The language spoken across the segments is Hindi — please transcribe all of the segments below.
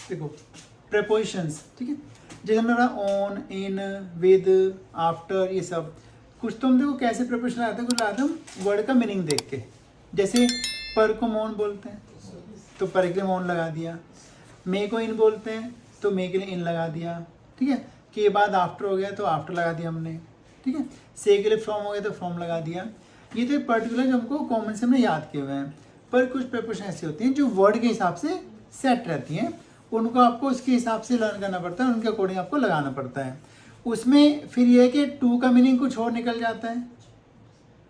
देखो प्रेपोजिशंस, ठीक है, जैसे हमने ऑन, इन, विद, आफ्टर, ये सब कुछ तो हम देखो कैसे प्रेपोजिशन आते हैं, कुछ लाते हम वर्ड का मीनिंग देख के। जैसे पर को मॉन बोलते हैं तो पर के लिए मॉन लगा दिया, मे को इन बोलते हैं तो मे के लिए इन लगा दिया, ठीक है, के बाद आफ्टर हो गया तो आफ्टर लगा दिया हमने, ठीक है, से के लिए फ्रॉम हो गया तो फ्रॉम लगा दिया। ये तो पर्टिकुलर जो हमको कॉमन से हमने याद किए हुए हैं। पर कुछ प्रेपोजिशन ऐसी होती हैं जो वर्ड के हिसाब से सेट रहती हैं, उनको आपको उसके हिसाब से लर्न करना पड़ता है, उनके अकॉर्डिंग आपको लगाना पड़ता है। उसमें फिर ये है कि टू का मीनिंग कुछ और निकल जाता है,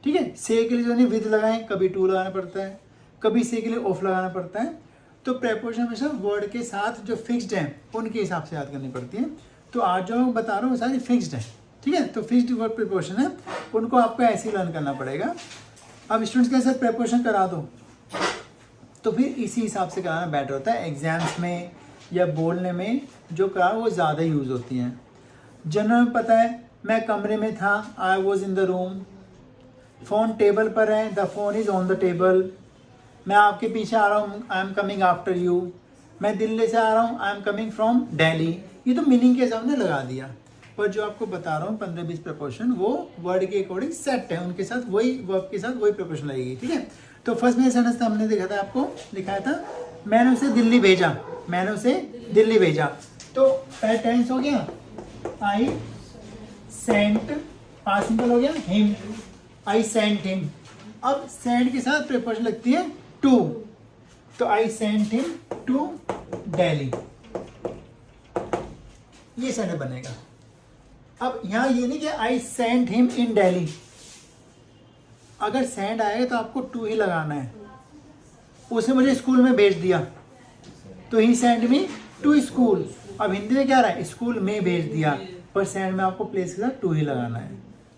ठीक है, से के लिए जो नहीं विद लगाएं, कभी टू लगाना पड़ता है, कभी से के लिए ऑफ लगाना पड़ता है। तो प्रेपोजिशन हमेशा वर्ड के साथ जो फिक्स्ड हैं उनके हिसाब से याद करनी पड़ती है। तो आज जो मैं बता रहा हूँ वो सारी फिक्स्ड है, ठीक है, तो फिक्स्ड वर्ड प्रेपोजिशन है, उनको आपको ऐसे ही लर्न करना पड़ेगा। अब स्टूडेंट्स कैसे प्रेपोजिशन करा दो तो फिर इसी हिसाब से कराना बेटर होता है। एग्जाम्स में या बोलने में जो करा वो ज़्यादा यूज़ होती हैं। जनरल में पता है, मैं कमरे में था, I was in the room, phone table पर है, the phone is on the table, मैं आपके पीछे आ रहा हूँ, I am coming after you, मैं दिल्ली से आ रहा हूँ, I am coming from Delhi. ये तो मीनिंग के हिसाब से लगा दिया, पर जो आपको बता रहा हूँ 15-20 प्रेपोजिशन वो वर्ड के अकॉर्डिंग सेट है, उनके साथ वही वर्ब के साथ वही प्रेपोजिशन लगेगी, ठीक है। तो फर्स्ट में सेंटेंस हमने देखा था, आपको दिखाया था, मैंने उसे दिल्ली भेजा, मैंने उसे दिल्ली भेजा, तो पहले टेंस हो गया, आई सेंट, पास्ट सिंपल हो गया, हिम, आई सेंट हिम। अब सेंट के साथ प्रेपोजिशन लगती है टू, तो I sent him to Delhi, ये सेंटेंस बनेगा। अब यहाँ ये नहीं कि I sent him in Delhi, अगर सेंड आएगा तो आपको टू ही लगाना है। उसने मुझे स्कूल में भेज दिया तो he send me to school. अब हिंदी में क्या रहा है, स्कूल में भेज दिया, पर सेंड में आपको प्लेस के साथ टू ही लगाना है,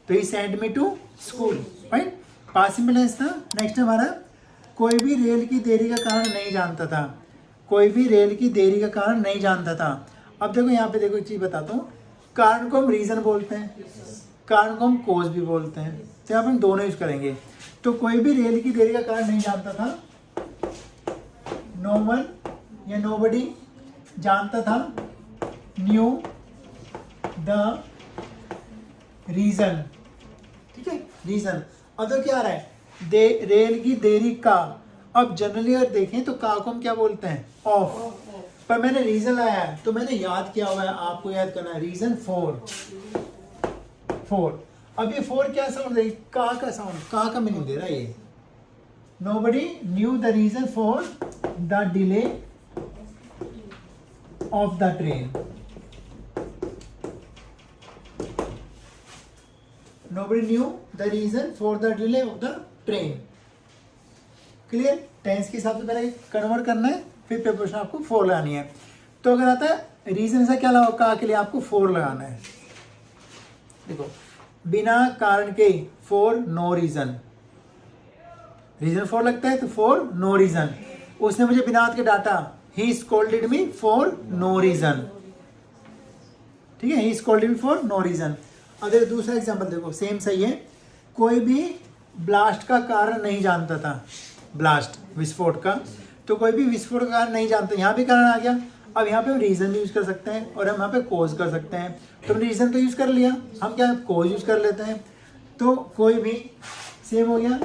तो he send me to school, right. Past simple tense था। नेक्स्ट हमारा, कोई भी रेल की देरी का कारण नहीं जानता था, कोई भी रेल की देरी का कारण नहीं जानता था। अब देखो यहाँ पे देखो एक चीज़ बताता हूँ, कारण को हम रीज़न बोलते हैं, कारण को हम कोज भी बोलते हैं, तो यहाँ पर हम दोनों यूज करेंगे। तो कोई भी रेल की देरी का कारण नहीं जानता था, नो वन या नोबडी जानता था, न्यू द रीजन, ठीक है, रीजन। अब तो क्या आ रहा है, रेल की देरी का। अब जनरली अगर देखें तो का को हम क्या बोलते हैं, ऑफ, पर मैंने रीजन लाया है तो मैंने याद किया हुआ है, आपको याद करना है, रीजन फॉर, फोर। अब ये फोर क्या साउंड है, का साउंड, का मीनिंग दे रहा है ये। Nobody knew the reason for the delay of the train, nobody knew the reason for the delay of the train। Clear. Tense के हिसाब से पहले कन्वर्ट करना है, फिर प्रेपोजिशन आपको फोर लगानी है। तो अगर आता है रीजन से क्या लगाओ, का के लिए आपको फोर लगाना है। देखो, बिना कारण के, for no reason, reason for लगता है तो फॉर नो रीजन। उसने मुझे बिना हाथ के डांटा, he scolded me for no reason, ठीक है, he scolded me for no reason. अगर दूसरा एग्जांपल देखो, सेम सही है, कोई भी ब्लास्ट का कारण नहीं जानता था, ब्लास्ट विस्फोट का, तो कोई भी विस्फोट का कारण नहीं जानता, यहाँ भी कारण आ गया। अब यहाँ पे हम रीजन यूज कर सकते हैं और हम यहाँ पे कोज कर सकते हैं। तो हमने रीजन तो यूज कर लिया, हम क्या कोज यूज कर लेते हैं। तो कोई भी सेम हो गया,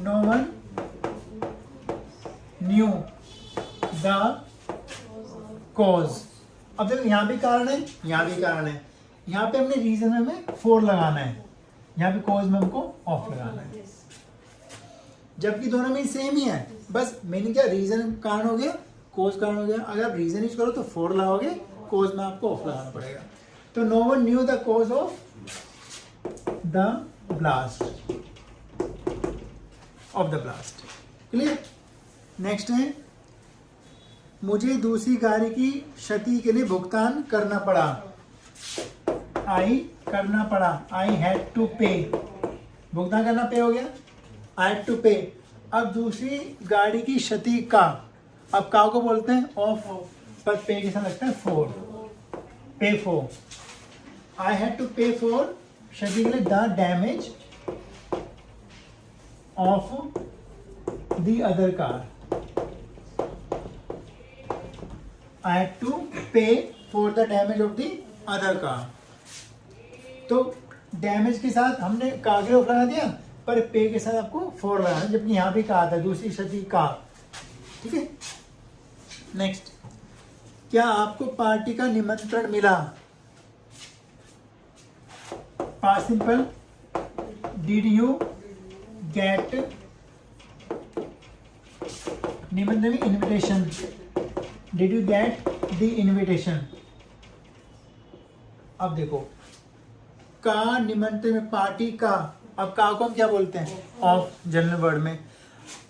no one knew the cause. अब देखो यहाँ भी कारण है, यहाँ भी कारण है, यहाँ पे हमने रीजन में हमें फोर लगाना है, यहाँ पे कोज में हमको ऑफ लगाना है, जबकि दोनों में सेम ही है, बस मीनिंग क्या, रीजन कारण हो गया, कोज कारण हो गया। अगर आप रीजन यूज करो तो फोर लगाओगे, कोज में आपको ऑफ लगाना पड़ेगा। तो no one knew the cause of the blast, of the blast. Clear. Next है, मुझे दूसरी गाड़ी की क्षति के लिए भुगतान करना पड़ा, आई करना पड़ा, आई हैड टू पे, भुगतान करना पे हो गया, आई हैड टू पे। अब दूसरी गाड़ी की क्षति का, अब का को बोलते हैं ऑफ, पर पे के साथ लगता है for, pay for. I had to pay for, क्षति के लिए the damage of the other car, I had to pay for the damage of the other car. तो डैमेज के साथ हमने कार के ऑफ लगा दिया, पर पे के साथ आपको फॉर लगाना, जबकि यहाँ भी कहा था दूसरी शब्द कार। ठीक है, नेक्स्ट, क्या आपको पार्टी का निमंत्रण मिला? Past simple, did you get निमंत्रण, invitation, did you get the invitation. अब देखो, का निमंत्रण में पार्टी का, अब का को हम क्या बोलते हैं? ऑफ, जनरल वर्ड में।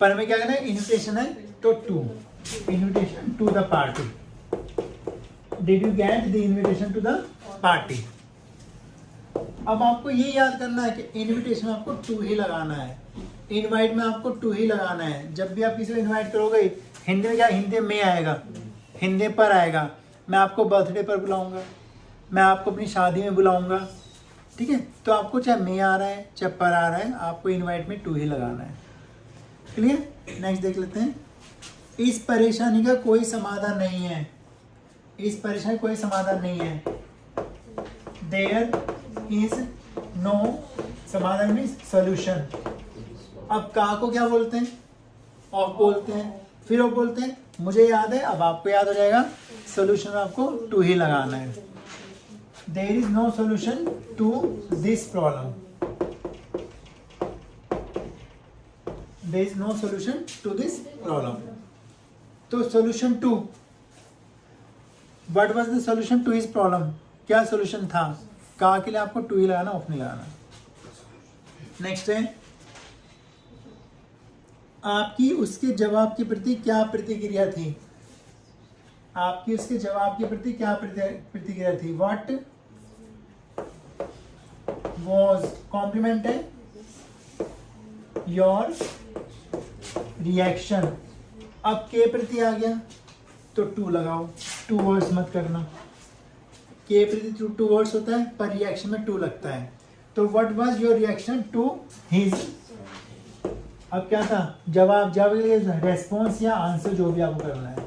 पर हमें क्या करना है? इनविटेशन है तो to, invitation to the party. Did you get the invitation to the party. अब आपको ये याद करना है कि इनविटेशन में आपको टू ही लगाना है, इनवाइट में आपको टू ही लगाना है। जब भी आप किसी को इनवाइट करोगे, हिंदी में क्या, हिंदी में आएगा, हिंदी पर आएगा। मैं आपको बर्थडे पर बुलाऊंगा, मैं आपको अपनी शादी में बुलाऊंगा। ठीक है, तो आपको चाहे मे आ रहा है चाहे पर आ रहा है, आपको इनवाइट में टू ही लगाना है। क्लियर? नेक्स्ट देख लेते हैं। इस परेशानी का कोई समाधान नहीं है, इस परेशानी कोई समाधान नहीं है। देयर इज नो समाधान मीन्स सोल्यूशन। अब का को क्या बोलते हैं? ऑफ बोलते हैं, फिर ऑफ बोलते हैं। मुझे याद है, अब आपको याद हो जाएगा। सोल्यूशन में आपको टू ही लगाना है। There is no solution to this problem, there is no solution to this problem. तो solution to, what was the solution to his problem? क्या सोल्यूशन था? का के लिए आपको टू ही लगाना, ऑफ नहीं लगाना। नेक्स्ट है, आपकी उसके जवाब के प्रति क्या प्रतिक्रिया थी? आपकी उसके जवाब के प्रति क्या प्रतिक्रिया थी? व्हाट वाज, कॉम्प्लीमेंट है, योर रिएक्शन। अब के प्रति आ गया तो टू लगाओ, टू वर्ड्स मत करना। के प्रति टू वर्ड्स होता है, पर रिएक्शन में टू लगता है। तो what was your reaction to his. अब क्या था? जवाब, जवाब रेस्पॉन्स या आंसर, जो भी आपको करना है।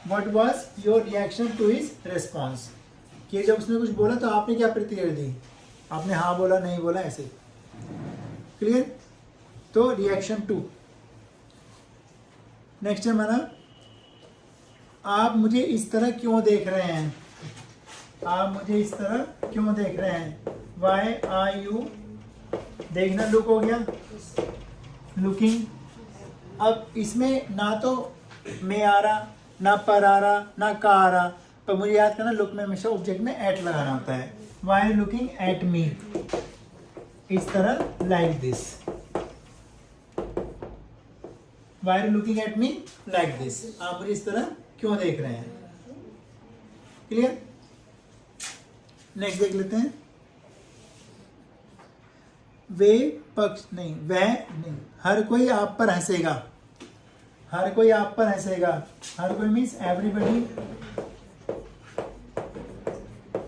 What was your reaction to his response, कि जब उसने कुछ बोला तो आपने क्या प्रतिक्रिया दी? आपने हाँ बोला, नहीं बोला, ऐसे। क्लियर? तो रिएक्शन टू। नेक्स्ट है हमारा, आप मुझे इस तरह क्यों देख रहे हैं? आप मुझे इस तरह क्यों देख रहे हैं? वाई आर यू, देखना, लुक हो गया, लुकिंग। अब इसमें ना तो मैं आ रहा, ना पर आ रहा, ना का आ रहा, पर मुझे याद करना, लुक में हमेशा ऑब्जेक्ट में एट लगाना होता है। Why are looking at me, इस तरह, like this. Why are looking at me like this, आप मुझे इस तरह क्यों देख रहे हैं? क्लियर? नेक्स्ट देख लेते हैं। वे पक्ष नहीं, वह नहीं, हर कोई आप पर हंसेगा, हर कोई आप पर हंसेगा। हर कोई मीन्स एवरीबडी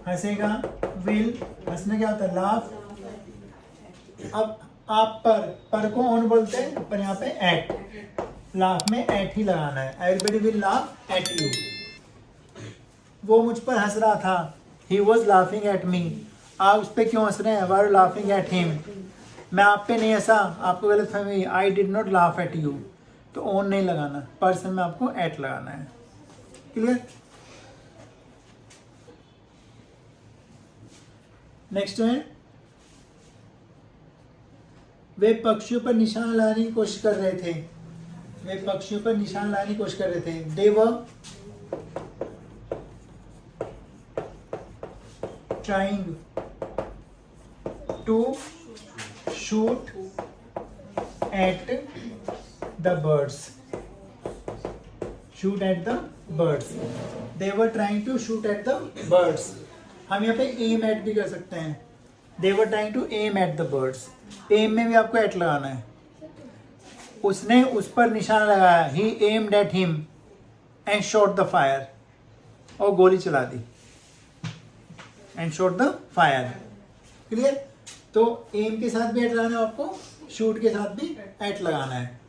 हंसेगा। विल, हंसने क्या होता है? लाफ। अब आप पर को ऑन बोलते हैं, पर यहाँ पे एट, लाफ में एट ही लगाना है। Everybody will laugh at you. वो मुझ पर हंस रहा था, he was laughing at me. आप उस पर क्यों हंस रहे हैं? Were laughing at him. मैं आप पे नहीं हंसा, आपको गलत फहमी, I did not laugh at you. तो ऑन नहीं लगाना, पर्सन में आपको एट लगाना है। क्लियर? नेक्स्ट है, वे पक्षियों पर निशान लाने की कोशिश कर रहे थे। वे पक्षियों पर निशान लाने की कोशिश कर रहे थे। They were trying to shoot at the birds. Shoot at the birds. They were trying to shoot at the birds. हम यहाँ पे एम एट भी कर सकते हैं। They were trying to aim at the birds. Aim में भी आपको एट लगाना है। उसने उस पर निशान लगाया, he aimed at him and shot the fire, और गोली चला दी, and shot the fire. Clear? तो एम के साथ भी एट लगाना है आपको, शूट के साथ भी एट लगाना है।